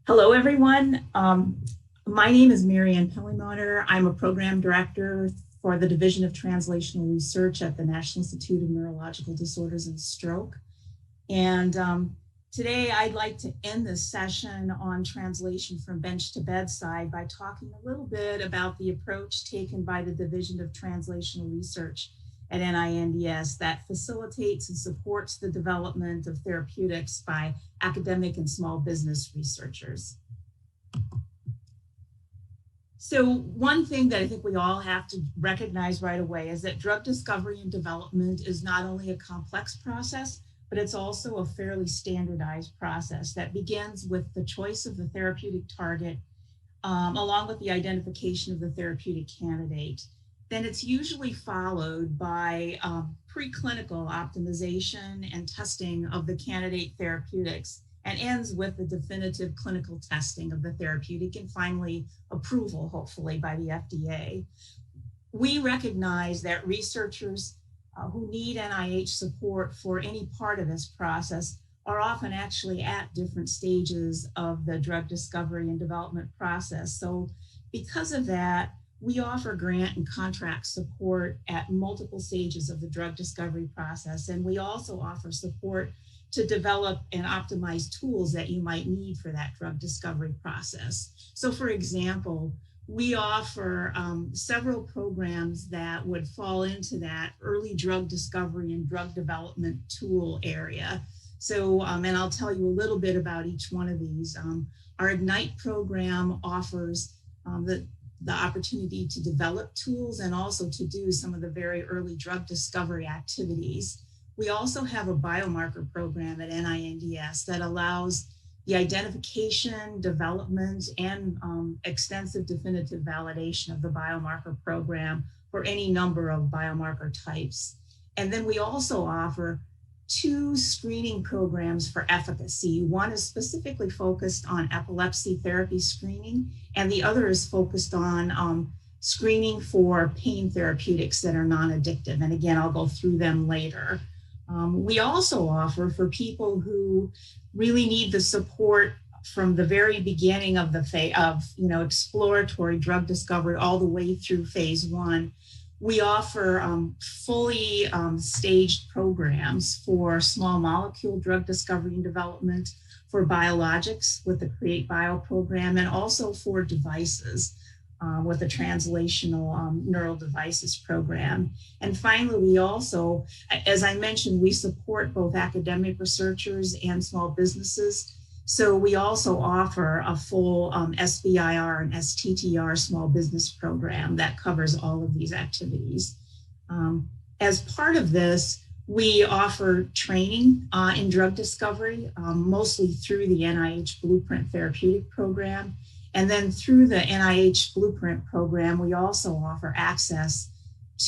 Hello, everyone. My name is Marianne Pellimoner. I'm a program director for the Division of Translational Research at the National Institute of Neurological Disorders and Stroke. And today I'd like to end this session on translation from bench to bedside by talking a little bit about the approach taken by the Division of Translational Research at NINDS that facilitates and supports the development of therapeutics by academic and small business researchers. So one thing that I think we all have to recognize right away is that drug discovery and development is not only a complex process, but it's also a fairly standardized process that begins with the choice of the therapeutic target, along with the identification of the therapeutic candidate. Then it's usually followed by preclinical optimization and testing of the candidate therapeutics, and ends with the definitive clinical testing of the therapeutic, and finally approval, hopefully, by the FDA. We recognize that researchers who need NIH support for any part of this process are often actually at different stages of the drug discovery and development process. So because of that, we offer grant and contract support at multiple stages of the drug discovery process, and we also offer support to develop and optimize tools that you might need for that drug discovery process. So for example, we offer several programs that would fall into that early drug discovery and drug development tool area. So, and I'll tell you a little bit about each one of these. Our Ignite program offers the opportunity to develop tools and also to do some of the very early drug discovery activities. We also have a biomarker program at NINDS that allows the identification, development, and extensive definitive validation of the biomarker program for any number of biomarker types. And then we also offer 2 screening programs for efficacy. One is specifically focused on epilepsy therapy screening, and the other is focused on screening for pain therapeutics that are non-addictive. And again, I'll go through them later. We also offer, for people who really need the support from the very beginning of the exploratory drug discovery all the way through phase 1, we offer fully staged programs for small molecule drug discovery and development, for biologics with the Create Bio program, and also for devices with the translational neural devices program. And finally, we also, as I mentioned, we support both academic researchers and small businesses. So we also offer a full SBIR and STTR small business program that covers all of these activities. As part of this, we offer training in drug discovery, mostly through the NIH Blueprint Therapeutic Program. And then through the NIH Blueprint Program, we also offer access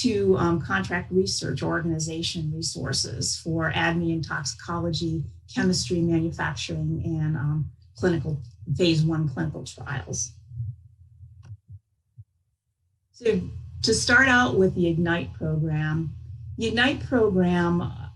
to contract research organization resources for ADME and toxicology, chemistry, manufacturing, and clinical phase 1 clinical trials. So to start out with the Ignite program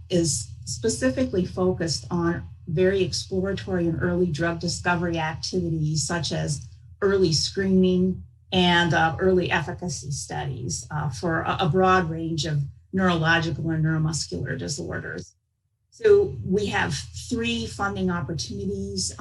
is specifically focused on very exploratory and early drug discovery activities, such as early screening and early efficacy studies for a broad range of neurological and neuromuscular disorders. So we have 3 funding opportunities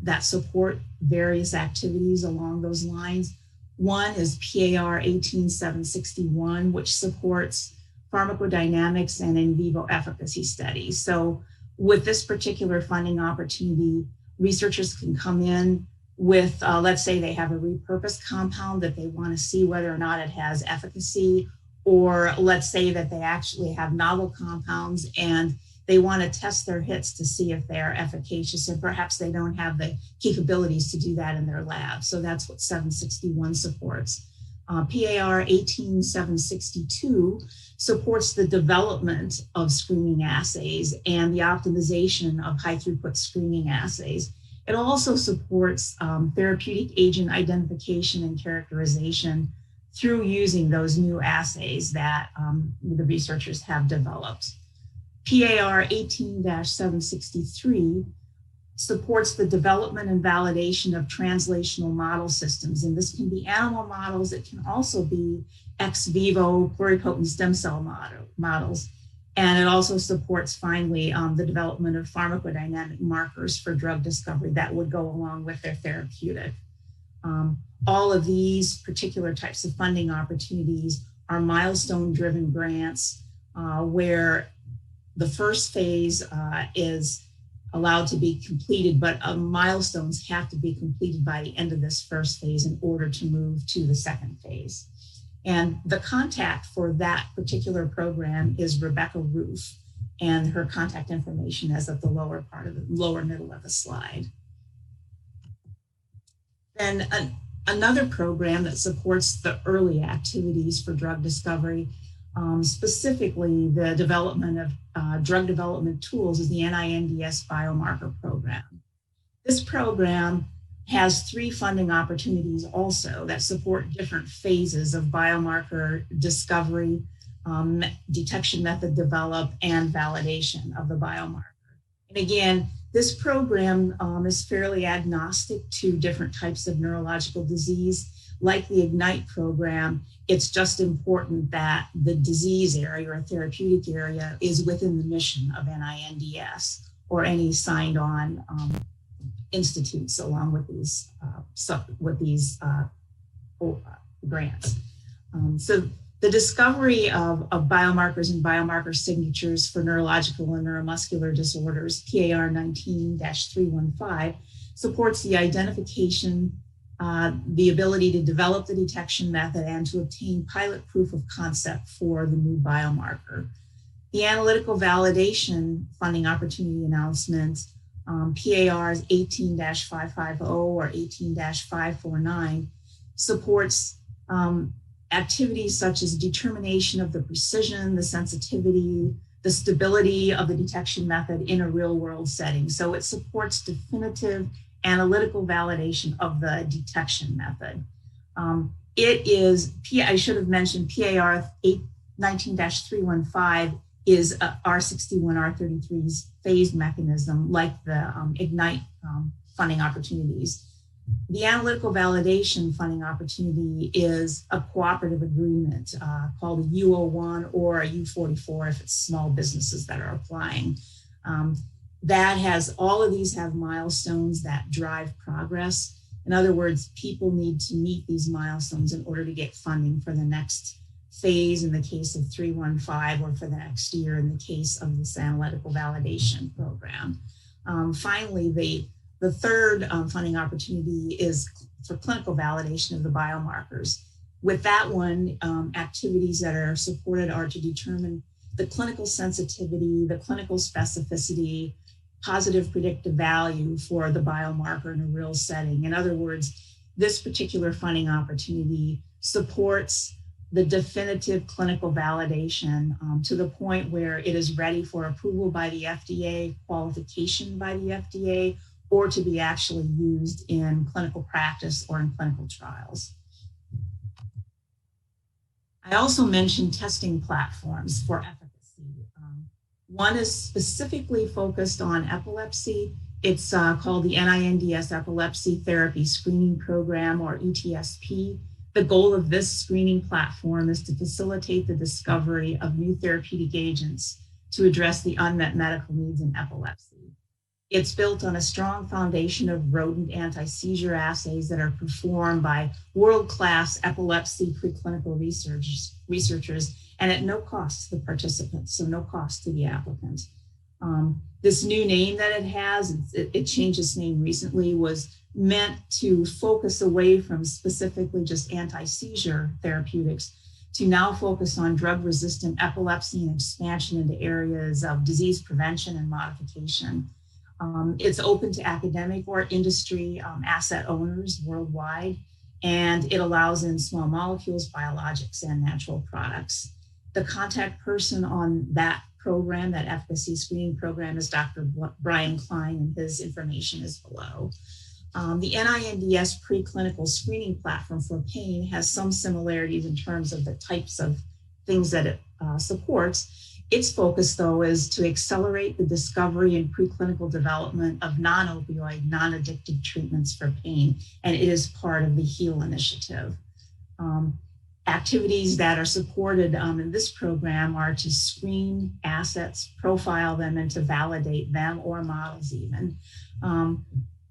that support various activities along those lines. One is PAR 18761, which supports pharmacodynamics and in vivo efficacy studies. So with this particular funding opportunity, researchers can come in with, let's say they have a repurposed compound that they want to see whether or not it has efficacy, or let's say that they actually have novel compounds and they want to test their hits to see if they are efficacious, and perhaps they don't have the capabilities to do that in their lab. So that's what 761 supports. PAR 18762 supports the development of screening assays and the optimization of high throughput screening assays. It also supports therapeutic agent identification and characterization through using those new assays that the researchers have developed. PAR 18-763 supports the development and validation of translational model systems. And this can be animal models. It can also be ex vivo pluripotent stem cell models. And it also supports, finally, the development of pharmacodynamic markers for drug discovery that would go along with their therapeutic. All of these particular types of funding opportunities are milestone-driven grants where the first phase is allowed to be completed, but milestones have to be completed by the end of this first phase in order to move to the second phase. And the contact for that particular program is Rebecca Roof, and her contact information is at the lower part of the lower middle of the slide. Then another program that supports the early activities for drug discovery, specifically the development of drug development tools, is the NIH Biomarker program. This program has 3 funding opportunities also that support different phases of biomarker discovery, detection method develop, and validation of the biomarker. And again, this program is fairly agnostic to different types of neurological disease. Like the IGNITE program, it's just important that the disease area or therapeutic area is within the mission of NINDS or any signed on institutes along with these grants. So the discovery of biomarkers and biomarker signatures for neurological and neuromuscular disorders, PAR 19-315, supports the identification, the ability to develop the detection method, and to obtain pilot proof of concept for the new biomarker. The analytical validation funding opportunity announcement, PARs 18-550 or 18-549, supports activities such as determination of the precision, the sensitivity, the stability of the detection method in a real world setting. So it supports definitive analytical validation of the detection method. It is, I should have mentioned, PAR 19-315 is R61, R33's phased mechanism, like the IGNITE funding opportunities. The analytical validation funding opportunity is a cooperative agreement called a U01 or a U44 if it's small businesses that are applying. That has, all of these have milestones that drive progress. In other words, people need to meet these milestones in order to get funding for the next phase in the case of 315 or for the next year in the case of this analytical validation program. Finally, the third funding opportunity is for clinical validation of the biomarkers. With that one, activities that are supported are to determine the clinical sensitivity, the clinical specificity, positive predictive value for the biomarker in a real setting. In other words, this particular funding opportunity supports the definitive clinical validation to the point where it is ready for approval by the FDA, qualification by the FDA, or to be actually used in clinical practice or in clinical trials. I also mentioned testing platforms for efficacy. One is specifically focused on epilepsy. It's called the NINDS Epilepsy Therapy Screening Program, or ETSP. The goal of this screening platform is to facilitate the discovery of new therapeutic agents to address the unmet medical needs in epilepsy. It's built on a strong foundation of rodent anti-seizure assays that are performed by world-class epilepsy preclinical researchers, and at no cost to the participants, so no cost to the applicant. This new name that it has, it changed its name recently, was meant to focus away from specifically just anti-seizure therapeutics to now focus on drug-resistant epilepsy and expansion into areas of disease prevention and modification. It's open to academic or industry asset owners worldwide, and it allows in small molecules, biologics, and natural products. The contact person on that program, that efficacy screening program, is Dr. Brian Klein, and his information is below. The NINDS preclinical screening platform for pain has some similarities in terms of the types of things that it supports. Its focus, though, is to accelerate the discovery and preclinical development of non-opioid, non-addictive treatments for pain, and it is part of the HEAL initiative. Activities that are supported in this program are to screen assets, profile them, and to validate them, or models even.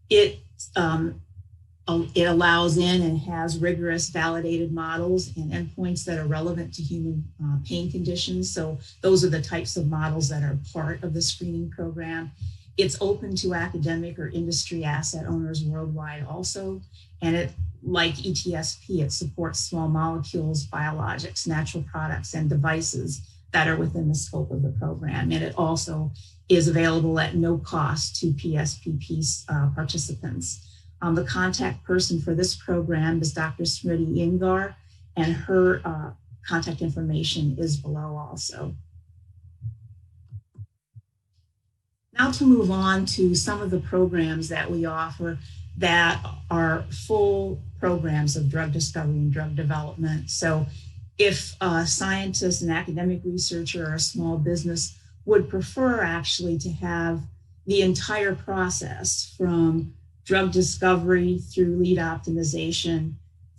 It allows in and has rigorous validated models and endpoints that are relevant to human pain conditions. So those are the types of models that are part of the screening program. It's open to academic or industry asset owners worldwide also. And it, like ETSP, it supports small molecules, biologics, natural products, and devices that are within the scope of the program. And it also is available at no cost to PSPP participants. The contact person for this program is Dr. Smriti Ingar, and her contact information is below also. Now to move on to some of the programs that we offer that are full programs of drug discovery and drug development. So if a scientist, an academic researcher, or a small business would prefer actually to have the entire process from drug discovery through lead optimization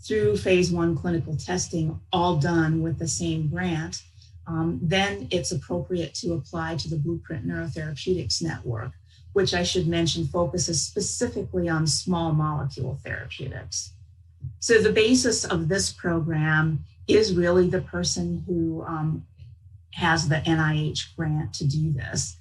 through phase 1 clinical testing all done with the same grant, then it's appropriate to apply to the Blueprint Neurotherapeutics Network, which I should mention focuses specifically on small molecule therapeutics. So the basis of this program is really the person who has the NIH grant to do this.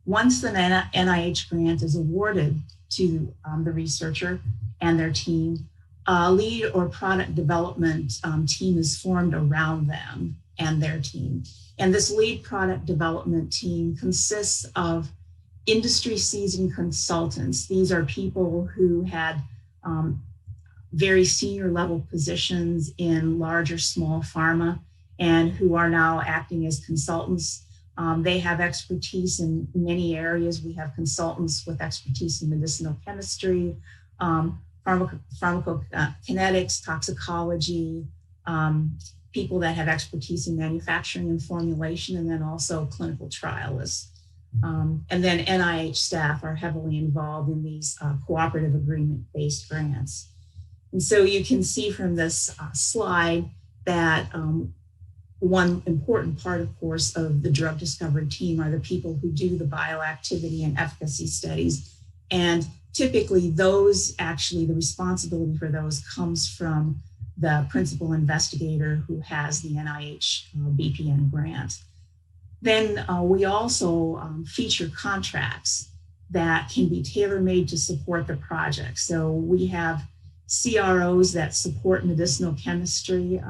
Once the NIH grant is awarded to the researcher and their team, a lead or product development team is formed around them and their team. And this lead product development team consists of industry seasoned consultants. These are people who had very senior level positions in large or small pharma and who are now acting as consultants. They have expertise in many areas. We have consultants with expertise in medicinal chemistry, pharmacokinetics, toxicology, people that have expertise in manufacturing and formulation, and then also clinical trialists. And then NIH staff are heavily involved in these cooperative agreement-based grants. And so you can see from this slide that one important part, of course, of the drug discovery team are the people who do the bioactivity and efficacy studies. And typically those, actually the responsibility for those comes from the principal investigator who has the NIH BPN grant. Then we also feature contracts that can be tailor-made to support the project. So we have CROs that support medicinal chemistry.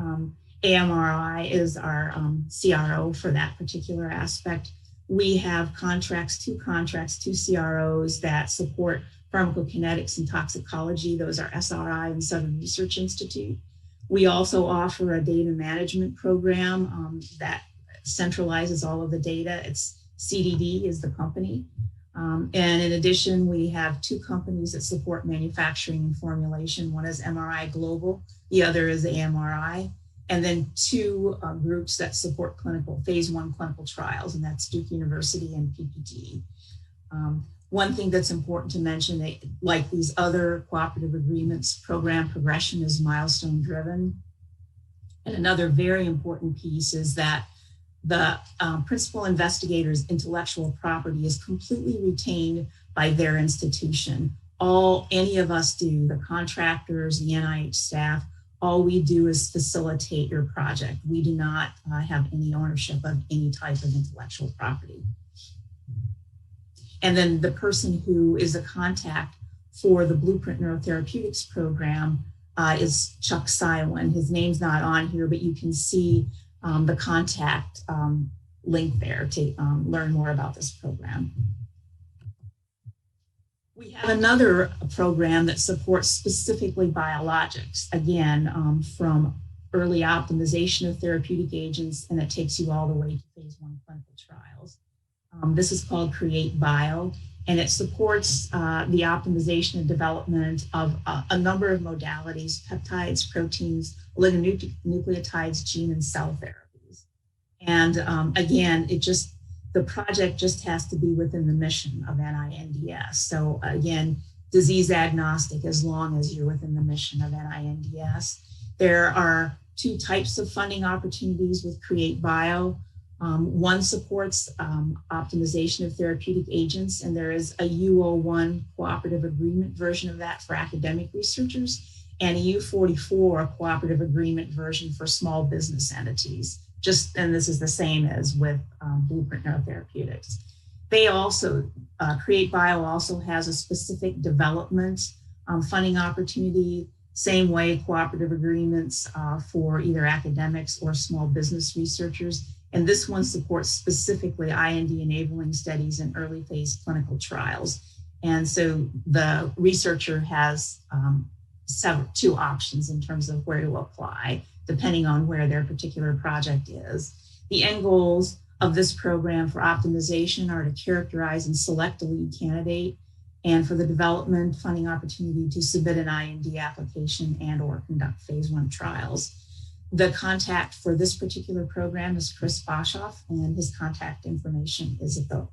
AMRI is our CRO for that particular aspect. We have two CROs that support pharmacokinetics and toxicology. Those are SRI and Southern Research Institute. We also offer a data management program that centralizes all of the data. It's CDD is the company. And in addition, we have two companies that support manufacturing and formulation. One is MRI Global, the other is AMRI. And then two groups that support phase 1 clinical trials, and that's Duke University and PPD. One thing that's important to mention, like these other cooperative agreements, program progression is milestone driven. And another very important piece is that the principal investigator's intellectual property is completely retained by their institution. Any of us do, the contractors, the NIH staff, all we do is facilitate your project. We do not have any ownership of any type of intellectual property. And then the person who is a contact for the Blueprint Neurotherapeutics program is Chuck Sywin. His name's not on here, but you can see the contact link there to learn more about this program. We have another program that supports specifically biologics, again, from early optimization of therapeutic agents, and it takes you all the way to phase 1 clinical trials. This is called Create Bio, and it supports the optimization and development of a number of modalities: peptides, proteins, oligonucleotides, gene and cell therapies. And again, it just The project just has to be within the mission of NINDS. So again, disease agnostic as long as you're within the mission of NINDS. There are two types of funding opportunities with Create Bio. One supports optimization of therapeutic agents, and there is a U01 cooperative agreement version of that for academic researchers, and a U44 cooperative agreement version for small business entities. And this is the same as with Blueprint Neurotherapeutics. They also, Create Bio also has a specific development funding opportunity, same way cooperative agreements for either academics or small business researchers. And this one supports specifically IND enabling studies and early phase clinical trials. And so the researcher has two options in terms of where to apply, depending on where their particular project is. The end goals of this program for optimization are to characterize and select a lead candidate, and for the development funding opportunity to submit an IND application and or conduct phase 1 trials. The contact for this particular program is Chris Boshoff, and his contact information is at the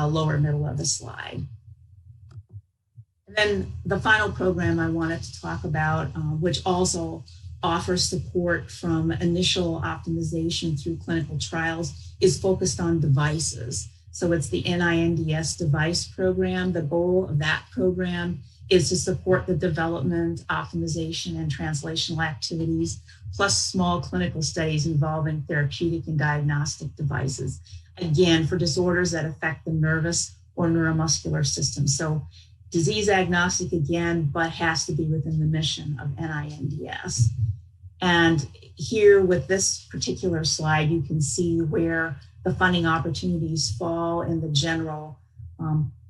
lower middle of the slide. And then the final program I wanted to talk about, which also offers support from initial optimization through clinical trials, is focused on devices. So it's the NINDS device program. The goal of that program is to support the development, optimization, and translational activities, plus small clinical studies involving therapeutic and diagnostic devices, again, for disorders that affect the nervous or neuromuscular system. So disease agnostic again, but has to be within the mission of NINDS. And here with this particular slide, you can see where the funding opportunities fall in the general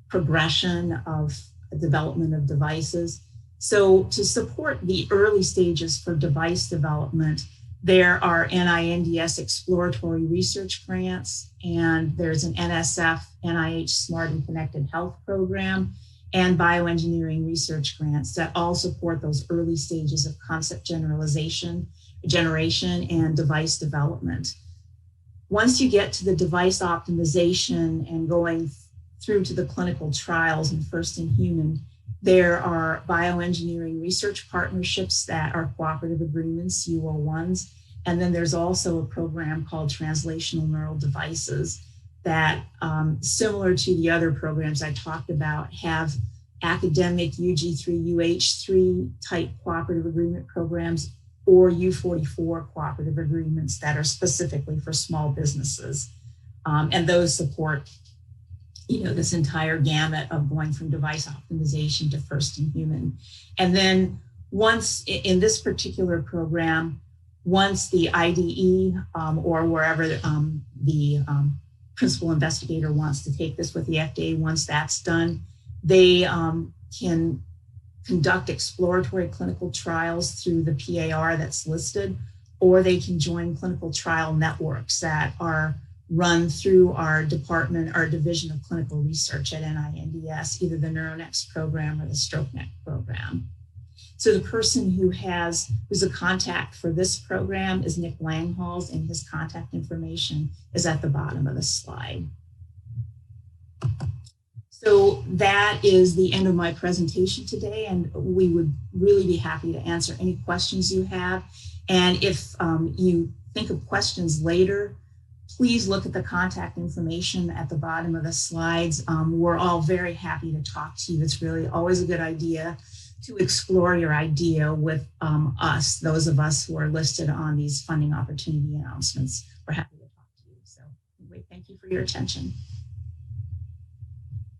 progression of development of devices. So to support the early stages for device development, there are NINDS exploratory research grants, and there's an NSF NIH Smart and Connected Health program, and bioengineering research grants that all support those early stages of concept generation and device development. Once you get to the device optimization and going through to the clinical trials and first in human, there are bioengineering research partnerships that are cooperative agreements, U01s, and then there's also a program called Translational Neural Devices that, similar to the other programs I talked about, have academic UG3, UH3 type cooperative agreement programs or U44 cooperative agreements that are specifically for small businesses. And those support, this entire gamut of going from device optimization to first in human. And then once in this particular program, once the IDE or wherever the principal investigator wants to take this with the FDA, once that's done, they can conduct exploratory clinical trials through the PAR that's listed, or they can join clinical trial networks that are run through our department, our division of clinical research at NINDS, either the NeuroNext program or the StrokeNet program. So the person who's a contact for this program is Nick Langhals, and his contact information is at the bottom of the slide. So that is the end of my presentation today, and we would really be happy to answer any questions you have. And if you think of questions later, please look at the contact information at the bottom of the slides. We're all very happy to talk to you. It's really always a good idea to explore your idea with us, those of us who are listed on these funding opportunity announcements. We're happy to talk to you. So anyway, thank you for your attention.